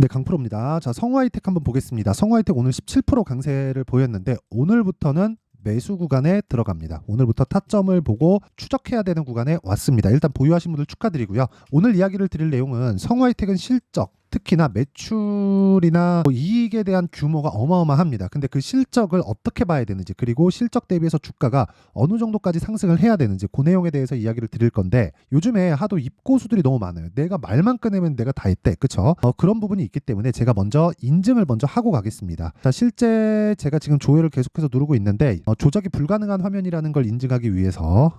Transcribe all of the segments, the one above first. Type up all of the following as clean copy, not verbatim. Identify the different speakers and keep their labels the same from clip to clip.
Speaker 1: 네, 강프로입니다. 자, 성우하이텍 한번 보겠습니다. 성우하이텍 오늘 17% 강세를 보였는데 오늘부터는 매수 구간에 들어갑니다. 오늘부터 타점을 보고 추적해야 되는 구간에 왔습니다. 일단 보유하신 분들 축하드리고요. 오늘 이야기를 드릴 내용은 성우하이텍은 실적, 특히나 매출이나 이익에 대한 규모가 어마어마합니다. 근데 그 실적을 어떻게 봐야 되는지, 그리고 실적 대비해서 주가가 어느 정도까지 상승을 해야 되는지, 그 내용에 대해서 이야기를 드릴 건데, 요즘에 하도 입고수들이 너무 많아요. 내가 말만 꺼내면 내가 다 했대. 그쵸? 그런 부분이 있기 때문에 제가 먼저 인증을 먼저 하고 가겠습니다. 자, 실제 제가 지금 조회를 계속해서 누르고 있는데 조작이 불가능한 화면이라는 걸 인증하기 위해서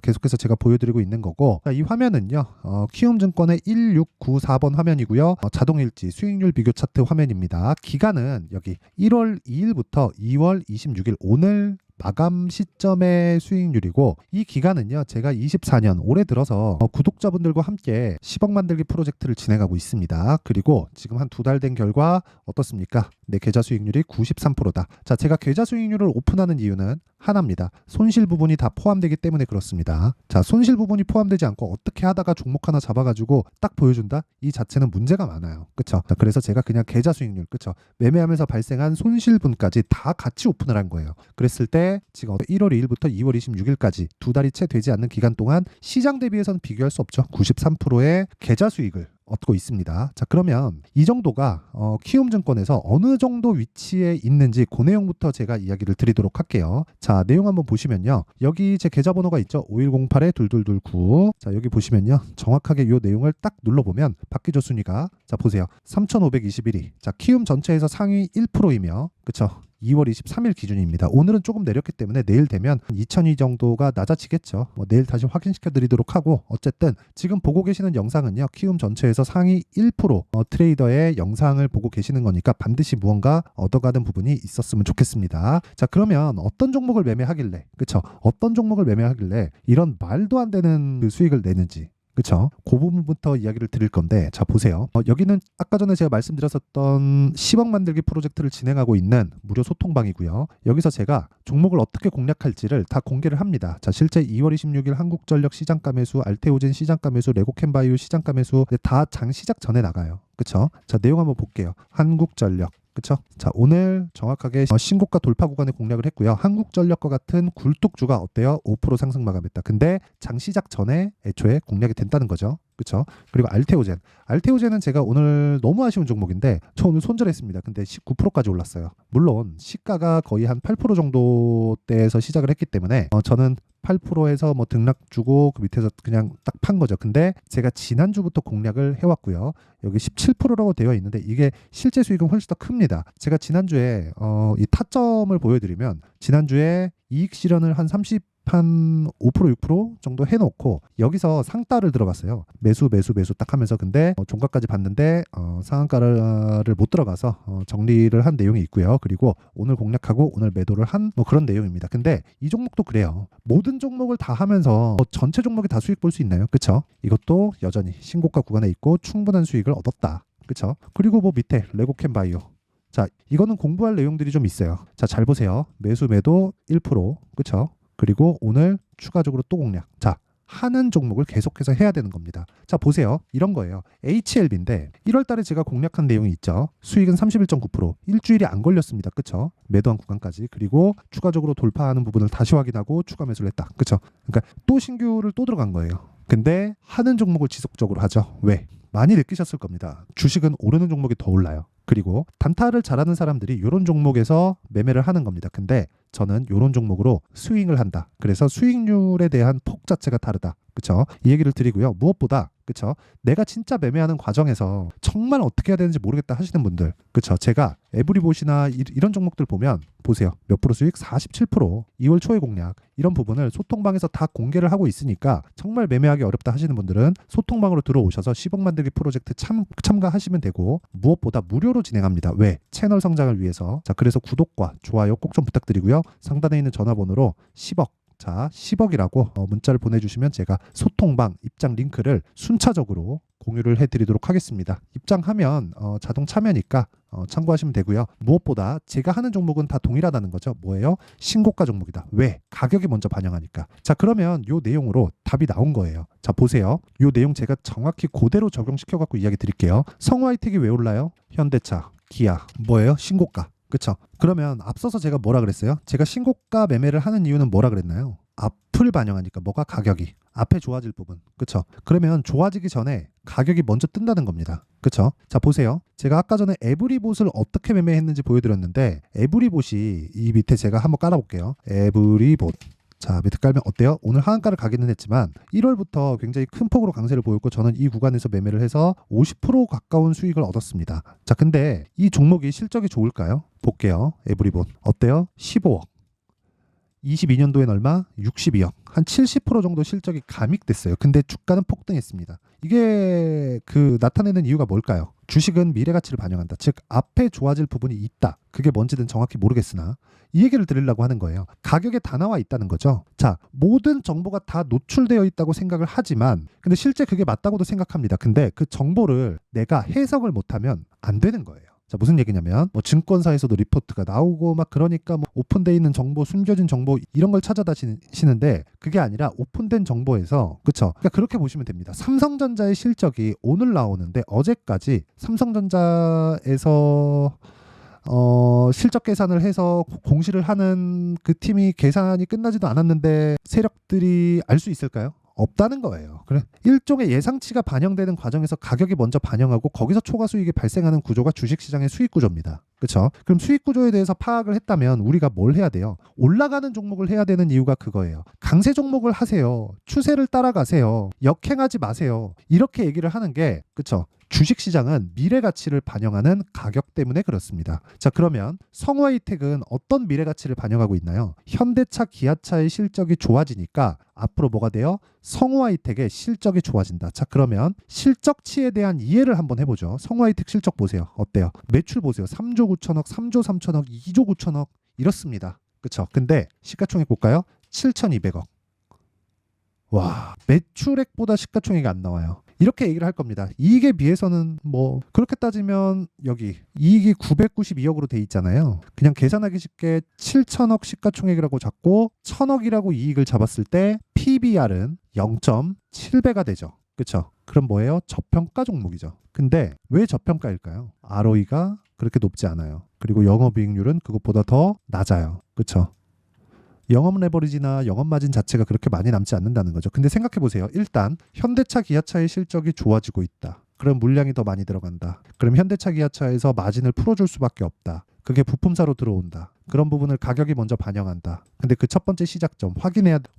Speaker 1: 계속해서 제가 보여드리고 있는 거고, 자, 이 화면은요, 키움증권의 1694번 화면이고요. 자동일지 수익률 비교 차트 화면입니다. 기간은 여기 1월 2일부터 2월 26일 오늘 마감 시점의 수익률이고, 이 기간은요 제가 24년 올해 들어서 구독자분들과 함께 10억 만들기 프로젝트를 진행하고 있습니다. 그리고 지금 한 2달 된 결과 어떻습니까? 내 계좌 수익률이 93%다. 자, 제가 계좌 수익률을 오픈하는 이유는 하나입니다. 손실 부분이 다 포함되기 때문에 그렇습니다. 자, 손실 부분이 포함되지 않고 어떻게 하다가 종목 하나 잡아가지고 딱 보여준다? 이 자체는 문제가 많아요. 그쵸? 자, 그래서 제가 그냥 계좌 수익률, 그쵸? 매매하면서 발생한 손실분까지 다 같이 오픈을 한 거예요. 그랬을 때 지금 1월 2일부터 2월 26일까지 2달이 채 되지 않는 기간 동안 시장 대비해서는 비교할 수 없죠. 93%의 계좌 수익을 얻고 있습니다. 자, 그러면 이 정도가 키움증권에서 어느 정도 위치에 있는지 그 내용부터 제가 이야기를 드리도록 할게요. 자, 내용 한번 보시면요. 여기 제 계좌번호가 있죠. 5108-2229. 자, 여기 보시면요. 정확하게 이 내용을 딱 눌러보면 바퀴조 순위가, 자, 보세요. 3521위. 자, 키움 전체에서 상위 1%이며, 그쵸? 2월 23일 기준입니다. 오늘은 조금 내렸기 때문에 내일 되면 2002 정도가 낮아지겠죠. 내일 다시 확인시켜 드리도록 하고, 어쨌든 지금 보고 계시는 영상은요, 키움 전체에서 상위 1% 트레이더의 영상을 보고 계시는 거니까 반드시 무언가 얻어가는 부분이 있었으면 좋겠습니다. 자, 그러면 어떤 종목을 매매하길래, 그쵸? 어떤 종목을 매매하길래 이런 말도 안 되는 그 수익을 내는지, 그쵸? 그 부분부터 이야기를 드릴 건데, 자, 보세요. 여기는 아까 전에 제가 말씀드렸었던 10억 만들기 프로젝트를 진행하고 있는 무료 소통방이고요. 여기서 제가 종목을 어떻게 공략할지를 다 공개를 합니다. 자, 실제 2월 26일 한국전력 시장가 매수, 알테오젠 시장가 매수, 레고캔바이오 시장가 매수 다 장 시작 전에 나가요. 그쵸? 자, 내용 한번 볼게요. 한국전력. 그쵸? 자, 오늘 정확하게 신고가 돌파 구간에 공략을 했고요. 한국전력과 같은 굴뚝주가 어때요? 5% 상승 마감했다. 근데 장 시작 전에 애초에 공략이 된다는 거죠. 그쵸? 그리고 알테오젠. 알테오젠은 제가 오늘 너무 아쉬운 종목인데 저 오늘 손절했습니다. 근데 19%까지 올랐어요. 물론 시가가 거의 한 8% 정도대에서 시작을 했기 때문에 저는 8%에서 뭐 등락 주고 그 밑에서 그냥 딱 판 거죠. 근데 제가 지난주부터 공략을 해왔고요. 여기 17%라고 되어 있는데 이게 실제 수익은 훨씬 더 큽니다. 제가 지난주에 이 타점을 보여드리면 지난주에 이익 실현을 한 5%, 6% 정도 해놓고 여기서 상가를 들어갔어요. 매수 딱 하면서. 근데 종가까지 봤는데 상한가를 못 들어가서 정리를 한 내용이 있고요. 그리고 오늘 공략하고 오늘 매도를 한 뭐 그런 내용입니다. 근데 이 종목도 그래요. 모든 종목을 다 하면서 전체 종목에 다 수익 볼 수 있나요? 그쵸? 이것도 여전히 신고가 구간에 있고 충분한 수익을 얻었다. 그쵸? 그리고 뭐 밑에 레고캔바이오. 자, 이거는 공부할 내용들이 좀 있어요. 자, 잘 보세요. 매수 매도 1%. 그쵸? 그리고 오늘 추가적으로 또 공략. 자, 하는 종목을 계속해서 해야 되는 겁니다. 자, 보세요. 이런 거예요. HLB인데 1월 달에 제가 공략한 내용이 있죠. 수익은 31.9%. 일주일이 안 걸렸습니다. 그쵸? 매도한 구간까지. 그리고 추가적으로 돌파하는 부분을 다시 확인하고 추가 매수를 했다. 그쵸? 그러니까 또 신규를 또 들어간 거예요. 근데 하는 종목을 지속적으로 하죠. 왜? 많이 느끼셨을 겁니다. 주식은 오르는 종목이 더 올라요. 그리고 단타를 잘하는 사람들이 이런 종목에서 매매를 하는 겁니다. 근데 저는 이런 종목으로 스윙을 한다. 그래서 수익률에 대한 폭 자체가 다르다. 그쵸? 이 얘기를 드리고요. 무엇보다, 그쵸? 내가 진짜 매매하는 과정에서 정말 어떻게 해야 되는지 모르겠다 하시는 분들, 그쵸? 제가 에브리봇이나 이런 종목들 보면 보세요. 몇 프로 수익? 47%. 2월 초에 공략. 이런 부분을 소통방에서 다 공개를 하고 있으니까 정말 매매하기 어렵다 하시는 분들은 소통방으로 들어오셔서 10억 만들기 프로젝트 참가하시면 되고, 무엇보다 무료로 진행합니다. 왜? 채널 성장을 위해서. 자, 그래서 구독과 좋아요 꼭 좀 부탁드리고요. 상단에 있는 전화번호로 10억, 자, 10억이라고 문자를 보내주시면 제가 소통방 입장 링크를 순차적으로 공유를 해드리도록 하겠습니다. 입장하면 자동 참여니까 참고하시면 되고요. 무엇보다 제가 하는 종목은 다 동일하다는 거죠. 뭐예요? 신고가 종목이다. 왜? 가격이 먼저 반영하니까. 자, 그러면 요 내용으로 답이 나온 거예요. 자, 보세요. 요 내용 제가 정확히 그대로 적용시켜 갖고 이야기 드릴게요. 성우하이텍이 왜 올라요? 현대차, 기아, 뭐예요? 신고가. 그쵸? 그러면 앞서서 제가 뭐라 그랬어요? 제가 신고가 매매를 하는 이유는 뭐라 그랬나요? 앞을 반영하니까. 뭐가? 가격이 앞에 좋아질 부분. 그쵸? 그러면 좋아지기 전에 가격이 먼저 뜬다는 겁니다. 그쵸? 자, 보세요. 제가 아까 전에 에브리봇을 어떻게 매매했는지 보여드렸는데, 에브리봇이 이 밑에 제가 한번 깔아볼게요. 에브리봇. 자, 밑에 깔면 어때요? 오늘 하한가를 가기는 했지만 1월부터 굉장히 큰 폭으로 강세를 보였고, 저는 이 구간에서 매매를 해서 50% 가까운 수익을 얻었습니다. 자, 근데 이 종목이 실적이 좋을까요? 볼게요. 에브리봇 어때요? 15억. 22년도엔 얼마? 62억. 한 70% 정도 실적이 감익됐어요. 근데 주가는 폭등했습니다. 이게 나타내는 이유가 뭘까요? 주식은 미래 가치를 반영한다. 즉 앞에 좋아질 부분이 있다. 그게 뭔지는 정확히 모르겠으나 이 얘기를 드리려고 하는 거예요. 가격에 다 나와 있다는 거죠. 자, 모든 정보가 다 노출되어 있다고 생각을 하지만 근데 실제 그게 맞다고도 생각합니다. 근데 그 정보를 내가 해석을 못하면 안 되는 거예요. 자, 무슨 얘기냐면 증권사에서도 리포트가 나오고 막 그러니까 오픈되어 있는 정보, 숨겨진 정보 이런 걸 찾아다니시는데 그게 아니라 오픈된 정보에서 그쵸? 그러니까 그렇게 보시면 됩니다. 삼성전자의 실적이 오늘 나오는데 어제까지 삼성전자에서 실적 계산을 해서 공시를 하는 그 팀이 계산이 끝나지도 않았는데 세력들이 알 수 있을까요? 없다는 거예요. 그래, 일종의 예상치가 반영되는 과정에서 가격이 먼저 반영하고 거기서 초과 수익이 발생하는 구조가 주식시장의 수익 구조입니다. 그렇죠? 그럼 수익 구조에 대해서 파악을 했다면 우리가 뭘 해야 돼요? 올라가는 종목을 해야 되는 이유가 그거예요. 강세 종목을 하세요. 추세를 따라가세요. 역행하지 마세요. 이렇게 얘기를 하는 게 그렇죠? 주식시장은 미래 가치를 반영하는 가격 때문에 그렇습니다. 자, 그러면 성우하이텍은 어떤 미래 가치를 반영하고 있나요? 현대차, 기아차의 실적이 좋아지니까 앞으로 뭐가 돼요? 성우하이텍의 실적이 좋아진다. 자, 그러면 실적치에 대한 이해를 한번 해보죠. 성우하이텍 실적 보세요. 어때요? 매출 보세요. 3조 9천억, 3조 3천억, 2조 9천억 이렇습니다. 그쵸? 근데 시가총액 볼까요? 7,200억. 와, 매출액보다 시가총액이 안 나와요. 이렇게 얘기를 할 겁니다. 이익에 비해서는 뭐 그렇게 따지면 여기 이익이 992억으로 돼 있잖아요. 그냥 계산하기 쉽게 7천억 시가총액이라고 잡고 1,000억이라고 이익을 잡았을 때 PBR은 0.7배가 되죠. 그렇죠? 그럼 뭐예요? 저평가 종목이죠. 근데 왜 저평가일까요? ROE가 그렇게 높지 않아요. 그리고 영업이익률은 그것보다 더 낮아요. 그렇죠? 영업 레버리지나 영업 마진 자체가 그렇게 많이 남지 않는다는 거죠. 근데 생각해 보세요. 일단 현대차, 기아차의 실적이 좋아지고 있다. 그럼 물량이 더 많이 들어간다. 그럼 현대차, 기아차에서 마진을 풀어줄 수밖에 없다. 그게 부품사로 들어온다. 그런 부분을 가격이 먼저 반영한다. 근데 그 첫 번째 시작점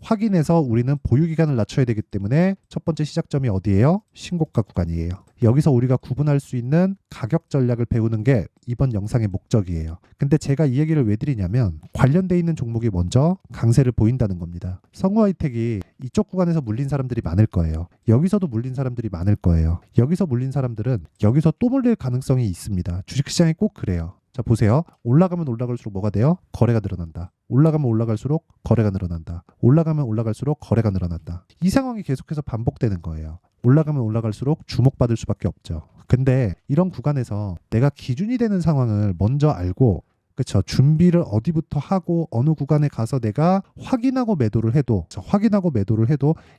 Speaker 1: 확인해서 우리는 보유기간을 낮춰야 되기 때문에 첫 번째 시작점이 어디예요? 신고가 구간이에요. 여기서 우리가 구분할 수 있는 가격 전략을 배우는 게 이번 영상의 목적이에요. 근데 제가 이 얘기를 왜 드리냐면 관련돼 있는 종목이 먼저 강세를 보인다는 겁니다. 성우하이텍이 이쪽 구간에서 물린 사람들이 많을 거예요. 여기서도 물린 사람들이 많을 거예요. 여기서 물린 사람들은 여기서 또 물릴 가능성이 있습니다. 주식시장이 꼭 그래요. 자, 보세요. 올라가면 올라갈수록 뭐가 돼요? 거래가 늘어난다. 올라가면 올라갈수록 거래가 늘어난다. 올라가면 올라갈수록 거래가 늘어난다. 이 상황이 계속해서 반복되는 거예요. 올라가면 올라갈수록 주목받을 수밖에 없죠. 근데 이런 구간에서 내가 기준이 되는 상황을 먼저 알고 그렇죠. 준비를 어디부터 하고 어느 구간에 가서 내가 확인하고 매도를 해도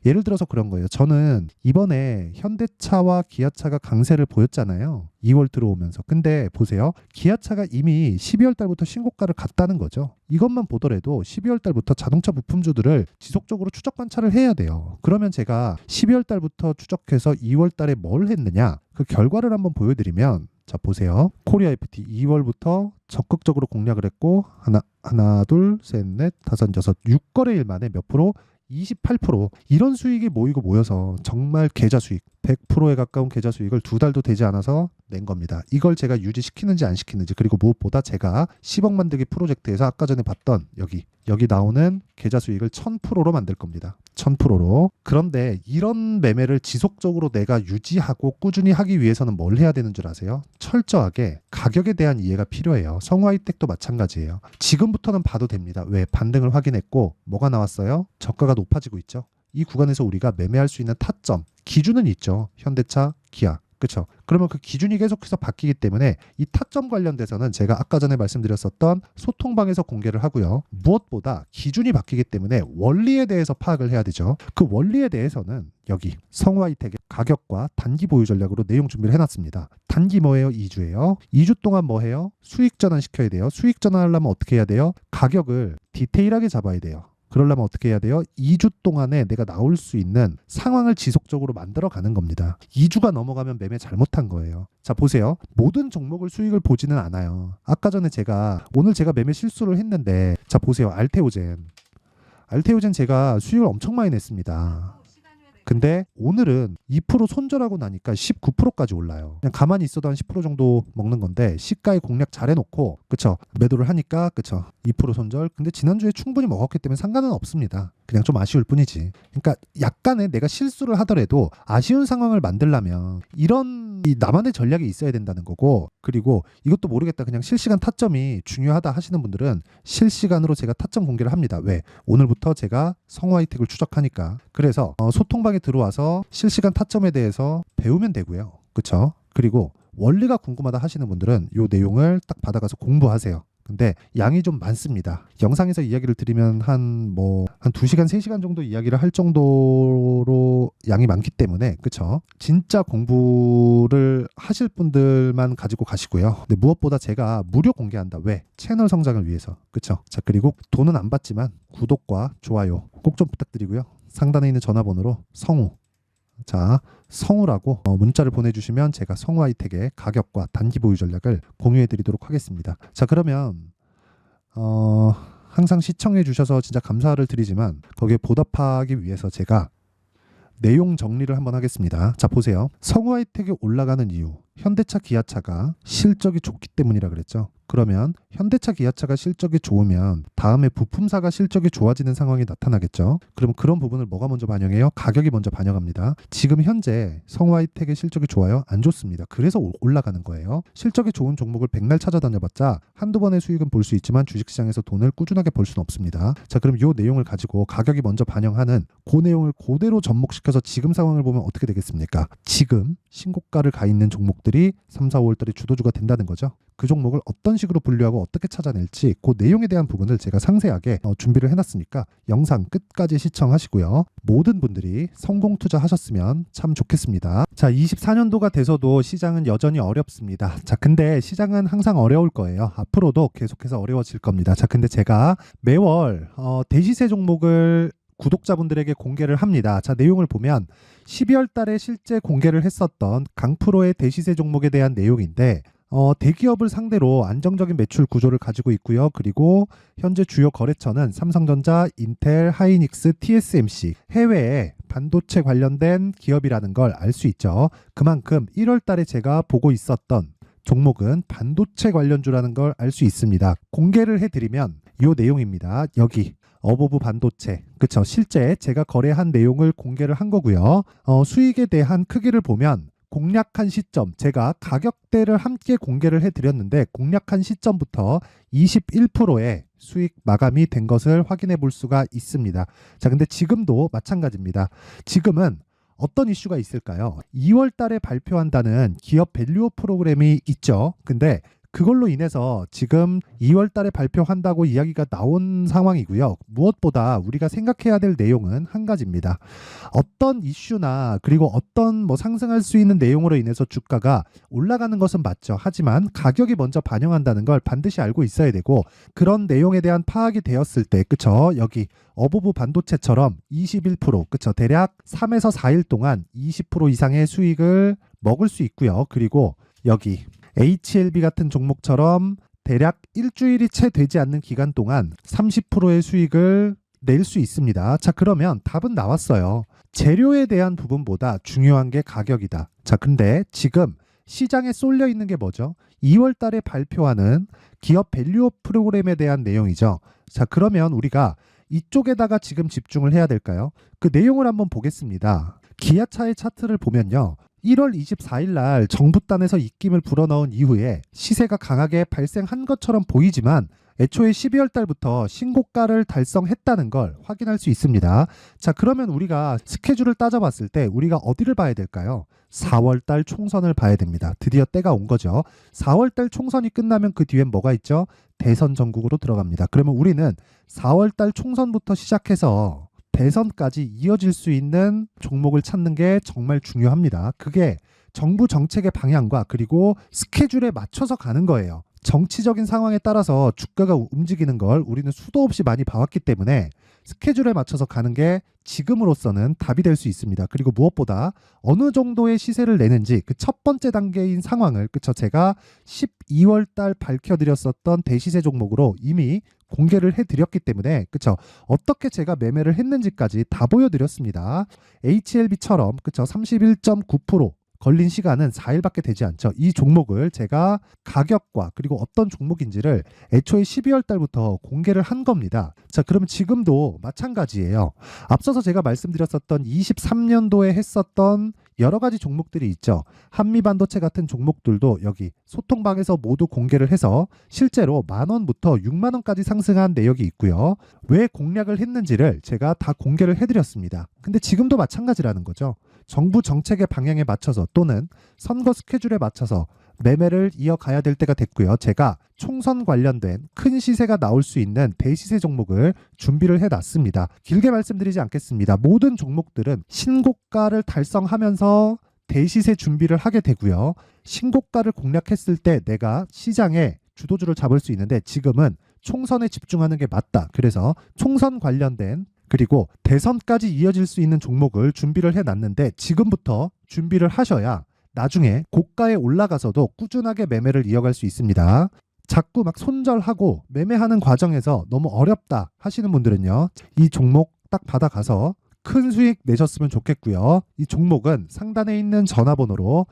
Speaker 1: 예를 들어서 그런 거예요. 저는 이번에 현대차와 기아차가 강세를 보였잖아요. 2월 들어오면서. 근데 보세요. 기아차가 이미 12월 달부터 신고가를 갔다는 거죠. 이것만 보더라도 12월 달부터 자동차 부품주들을 지속적으로 추적 관찰을 해야 돼요. 그러면 제가 12월 달부터 추적해서 2월 달에 뭘 했느냐? 그 결과를 한번 보여드리면 자, 보세요. 코리아 FT 2월부터 적극적으로 공략을 했고 하나, 둘, 셋, 넷, 다섯, 여섯, 6거래일 만에 몇 프로? 28%. 이런 수익이 모여서 정말 계좌 수익 100%에 가까운 계좌 수익을 2달도 되지 않아서 낸 겁니다. 이걸 제가 유지시키는지 안 시키는지 그리고 무엇보다 제가 10억 만들기 프로젝트에서 아까 전에 봤던 여기 나오는 계좌 수익을 1000%로 만들 겁니다. 1000%로. 그런데 이런 매매를 지속적으로 내가 유지하고 꾸준히 하기 위해서는 뭘 해야 되는 줄 아세요? 철저하게 가격에 대한 이해가 필요해요. 성우하이텍도 마찬가지예요. 지금부터는 봐도 됩니다. 왜? 반등을 확인했고 뭐가 나왔어요? 저가가 높아지고 있죠. 이 구간에서 우리가 매매할 수 있는 타점, 기준은 있죠. 현대차, 기아. 그렇죠. 그러면 그 기준이 계속해서 바뀌기 때문에 이 타점 관련돼서는 제가 아까 전에 말씀드렸었던 소통방에서 공개를 하고요. 무엇보다 기준이 바뀌기 때문에 원리에 대해서 파악을 해야 되죠. 그 원리에 대해서는 여기 성우하이텍의 가격과 단기 보유 전략으로 내용 준비를 해놨습니다. 단기 뭐예요? 2주예요. 2주 동안 뭐 해요? 수익 전환 시켜야 돼요. 수익 전환하려면 어떻게 해야 돼요? 가격을 디테일하게 잡아야 돼요. 그러려면 어떻게 해야 돼요? 2주 동안에 내가 나올 수 있는 상황을 지속적으로 만들어 가는 겁니다. 2주가 넘어가면 매매 잘못한 거예요. 자, 보세요. 모든 종목을 수익을 보지는 않아요. 아까 전에 오늘 제가 매매 실수를 했는데, 자, 보세요. 알테오젠 제가 수익을 엄청 많이 냈습니다. 근데 오늘은 2% 손절하고 나니까 19%까지 올라요. 그냥 가만히 있어도 한 10% 정도 먹는 건데 시가에 공략 잘 해놓고 그쵸 매도를 하니까 그쵸 2% 손절. 근데 지난주에 충분히 먹었기 때문에 상관은 없습니다. 그냥 좀 아쉬울 뿐이지. 그러니까 약간의 내가 실수를 하더라도 아쉬운 상황을 만들려면 이런 나만의 전략이 있어야 된다는 거고, 그리고 이것도 모르겠다 그냥 실시간 타점이 중요하다 하시는 분들은 실시간으로 제가 타점 공개를 합니다. 왜? 오늘부터 제가 성우하이텍을 추적하니까. 그래서 소통방에 들어와서 실시간 타점에 대해서 배우면 되고요. 그쵸? 그리고 원리가 궁금하다 하시는 분들은 이 내용을 딱 받아가서 공부하세요. 근데 양이 좀 많습니다. 영상에서 이야기를 드리면 한 2시간, 3시간 정도 이야기를 할 정도로 양이 많기 때문에 그쵸? 진짜 공부를 하실 분들만 가지고 가시고요. 근데 무엇보다 제가 무료 공개한다. 왜? 채널 성장을 위해서. 그쵸? 자, 그리고 돈은 안 받지만 구독과 좋아요 꼭 좀 부탁드리고요. 상단에 있는 전화번호로 성우라고 문자를 보내주시면 제가 성우하이텍의 가격과 단기 보유 전략을 공유해 드리도록 하겠습니다. 자, 그러면 항상 시청해 주셔서 진짜 감사를 드리지만 거기에 보답하기 위해서 제가 내용 정리를 한번 하겠습니다. 자, 보세요. 성우하이텍이 올라가는 이유, 현대차 기아차가 실적이 좋기 때문이라 그랬죠. 그러면 현대차 기아차가 실적이 좋으면 다음에 부품사가 실적이 좋아지는 상황이 나타나겠죠. 그럼 그런 부분을 뭐가 먼저 반영해요? 가격이 먼저 반영합니다. 지금 현재 성우하이텍의 실적이 좋아요? 안 좋습니다. 그래서 올라가는 거예요. 실적이 좋은 종목을 백날 찾아다녀봤자 한두 번의 수익은 볼 수 있지만 주식시장에서 돈을 꾸준하게 벌 수는 없습니다. 자, 그럼 이 내용을 가지고 가격이 먼저 반영하는 그 내용을 그대로 접목시켜서 지금 상황을 보면 어떻게 되겠습니까? 지금 신고가를 가 있는 종목들이 3, 4, 5월달에 주도주가 된다는 거죠. 그 종목을 어떤 식으로 분류하고 어떻게 찾아낼지 그 내용에 대한 부분을 제가 상세하게 준비를 해놨으니까 영상 끝까지 시청하시고요. 모든 분들이 성공 투자하셨으면 참 좋겠습니다. 자, 24년도가 돼서도 시장은 여전히 어렵습니다. 자, 근데 시장은 항상 어려울 거예요. 앞으로도 계속해서 어려워질 겁니다. 자, 근데 제가 매월 대시세 종목을 구독자분들에게 공개를 합니다. 자, 내용을 보면 12월 달에 실제 공개를 했었던 강프로의 대시세 종목에 대한 내용인데 대기업을 상대로 안정적인 매출 구조를 가지고 있고요. 그리고 현재 주요 거래처는 삼성전자, 인텔, 하이닉스, TSMC, 해외에 반도체 관련된 기업이라는 걸 알 수 있죠. 그만큼 1월 달에 제가 보고 있었던 종목은 반도체 관련주라는 걸 알 수 있습니다. 공개를 해드리면 이 내용입니다. 여기 어보브 반도체, 그쵸? 실제 제가 거래한 내용을 공개를 한 거고요. 수익에 대한 크기를 보면 공략한 시점, 제가 가격대를 함께 공개를 해드렸는데 공략한 시점부터 21%의 수익 마감이 된 것을 확인해 볼 수가 있습니다. 자, 근데 지금도 마찬가지입니다. 지금은 어떤 이슈가 있을까요? 2월 달에 발표한다는 기업 밸류업 프로그램이 있죠. 근데 그걸로 인해서 지금 2월 달에 발표한다고 이야기가 나온 상황이고요. 무엇보다 우리가 생각해야 될 내용은 한 가지입니다. 어떤 이슈나 그리고 어떤 상승할 수 있는 내용으로 인해서 주가가 올라가는 것은 맞죠. 하지만 가격이 먼저 반영한다는 걸 반드시 알고 있어야 되고, 그런 내용에 대한 파악이 되었을 때, 그쵸? 여기 어보브 반도체처럼 21%, 그쵸? 대략 3에서 4일 동안 20% 이상의 수익을 먹을 수 있고요. 그리고 여기 HLB 같은 종목처럼 대략 일주일이 채 되지 않는 기간 동안 30%의 수익을 낼 수 있습니다. 자, 그러면 답은 나왔어요. 재료에 대한 부분보다 중요한 게 가격이다. 자, 근데 지금 시장에 쏠려 있는 게 뭐죠? 2월 달에 발표하는 기업 밸류업 프로그램에 대한 내용이죠. 자, 그러면 우리가 이쪽에다가 지금 집중을 해야 될까요? 그 내용을 한번 보겠습니다. 기아차의 차트를 보면요. 1월 24일 날 정부단에서 입김을 불어넣은 이후에 시세가 강하게 발생한 것처럼 보이지만 애초에 12월 달부터 신고가를 달성했다는 걸 확인할 수 있습니다. 자, 그러면 우리가 스케줄을 따져봤을 때 우리가 어디를 봐야 될까요? 4월 달 총선을 봐야 됩니다. 드디어 때가 온 거죠. 4월 달 총선이 끝나면 그 뒤엔 뭐가 있죠? 대선 전국으로 들어갑니다. 그러면 우리는 4월 달 총선부터 시작해서 대선까지 이어질 수 있는 종목을 찾는 게 정말 중요합니다. 그게 정부 정책의 방향과 그리고 스케줄에 맞춰서 가는 거예요. 정치적인 상황에 따라서 주가가 움직이는 걸 우리는 수도 없이 많이 봐왔기 때문에 스케줄에 맞춰서 가는 게 지금으로서는 답이 될 수 있습니다. 그리고 무엇보다 어느 정도의 시세를 내는지 그 첫 번째 단계인 상황을 제가 12월 달 밝혀드렸었던 대시세 종목으로 이미 공개를 해드렸기 때문에 어떻게 제가 매매를 했는지까지 다 보여드렸습니다. HLB처럼 31.9% 걸린 시간은 4일밖에 되지 않죠. 이 종목을 제가 가격과 그리고 어떤 종목인지를 애초에 12월 달부터 공개를 한 겁니다. 자, 그러면 지금도 마찬가지예요. 앞서서 제가 말씀드렸었던 23년도에 했었던 여러 가지 종목들이 있죠. 한미반도체 같은 종목들도 여기 소통방에서 모두 공개를 해서 실제로 10,000원부터 60,000원까지 상승한 내역이 있고요. 왜 공략을 했는지를 제가 다 공개를 해드렸습니다. 근데 지금도 마찬가지라는 거죠. 정부 정책의 방향에 맞춰서 또는 선거 스케줄에 맞춰서 매매를 이어가야 될 때가 됐고요. 제가 총선 관련된 큰 시세가 나올 수 있는 대시세 종목을 준비를 해놨습니다. 길게 말씀드리지 않겠습니다. 모든 종목들은 신고가를 달성하면서 대시세 준비를 하게 되고요. 신고가를 공략했을 때 내가 시장에 주도주를 잡을 수 있는데 지금은 총선에 집중하는 게 맞다. 그래서 총선 관련된 그리고 대선까지 이어질 수 있는 종목을 준비를 해놨는데 지금부터 준비를 하셔야 나중에 고가에 올라가서도 꾸준하게 매매를 이어갈 수 있습니다. 자꾸 막 손절하고 매매하는 과정에서 너무 어렵다 하시는 분들은요. 이 종목 딱 받아가서 큰 수익 내셨으면 좋겠고요. 이 종목은 상단에 있는 전화번호로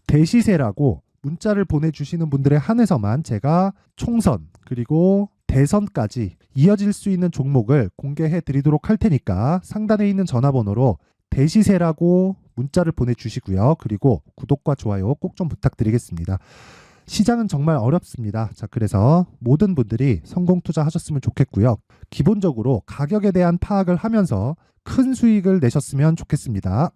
Speaker 1: 대시세라고 문자를 보내주시는 분들에 한해서만 제가 총선 그리고 대선까지 이어질 수 있는 종목을 공개해 드리도록 할 테니까 상단에 있는 전화번호로 대시세라고 문자를 보내주시고요. 그리고 구독과 좋아요 꼭 좀 부탁드리겠습니다. 시장은 정말 어렵습니다. 자, 그래서 모든 분들이 성공 투자하셨으면 좋겠고요. 기본적으로 가격에 대한 파악을 하면서 큰 수익을 내셨으면 좋겠습니다.